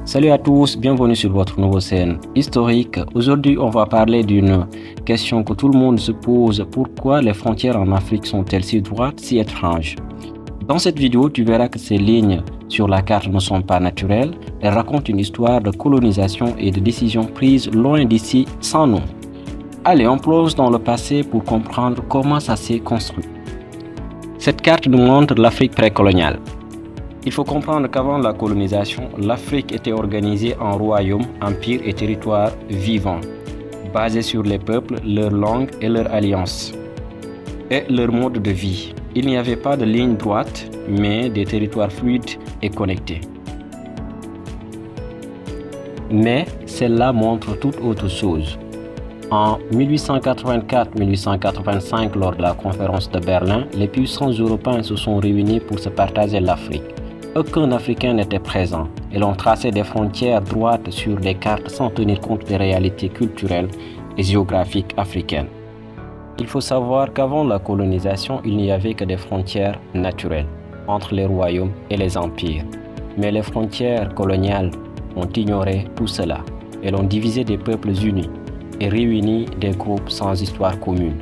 Salut à tous, bienvenue sur votre nouveau scène historique. Aujourd'hui, on va parler d'une question que tout le monde se pose. Pourquoi les frontières en Afrique sont-elles si droites, si étranges? Dans cette vidéo, tu verras que ces lignes sur la carte ne sont pas naturelles. Elles racontent une histoire de colonisation et de décisions prises loin d'ici sans nous. Allez, on plonge dans le passé pour comprendre comment ça s'est construit. Cette carte nous montre l'Afrique précoloniale. Il faut comprendre qu'avant la colonisation, l'Afrique était organisée en royaumes, empires et territoires vivants, basés sur les peuples, leurs langues et leurs alliances, et leur mode de vie. Il n'y avait pas de ligne droite, mais des territoires fluides et connectés. Mais celle-là montre toute autre chose. En 1884-1885, lors de la conférence de Berlin, les puissants européens se sont réunis pour se partager l'Afrique. Aucun Africain n'était présent et l'on traçait des frontières droites sur les cartes sans tenir compte des réalités culturelles et géographiques africaines. Il faut savoir qu'avant la colonisation, il n'y avait que des frontières naturelles entre les royaumes et les empires. Mais les frontières coloniales ont ignoré tout cela et l'ont divisé des peuples unis et réuni des groupes sans histoire commune.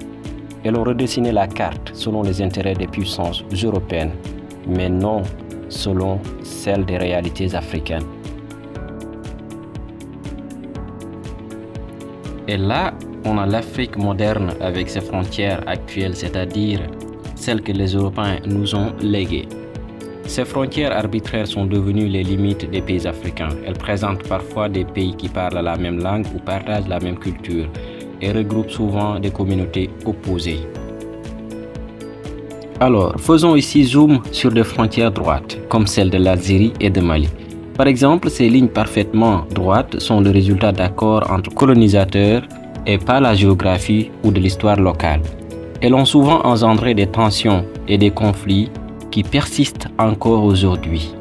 Et l'ont redessiné la carte selon les intérêts des puissances européennes, mais non selon celle des réalités africaines. Et là, on a l'Afrique moderne avec ses frontières actuelles, c'est-à-dire celles que les Européens nous ont léguées. Ces frontières arbitraires sont devenues les limites des pays africains. Elles présentent parfois des pays qui parlent la même langue ou partagent la même culture et regroupent souvent des communautés opposées. Alors, faisons ici zoom sur des frontières droites, comme celle de l'Algérie et de Mali. Par exemple, ces lignes parfaitement droites sont le résultat d'accords entre colonisateurs et pas la géographie ou de l'histoire locale. Elles ont souvent engendré des tensions et des conflits qui persistent encore aujourd'hui.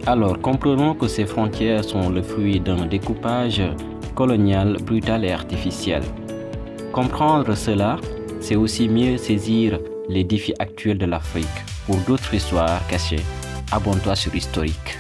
Alors, comprenons que ces frontières sont le fruit d'un découpage colonial brutal et artificiel. Comprendre cela, c'est aussi mieux saisir les défis actuels de l'Afrique. Pour d'autres histoires cachées, abonne-toi sur Historique.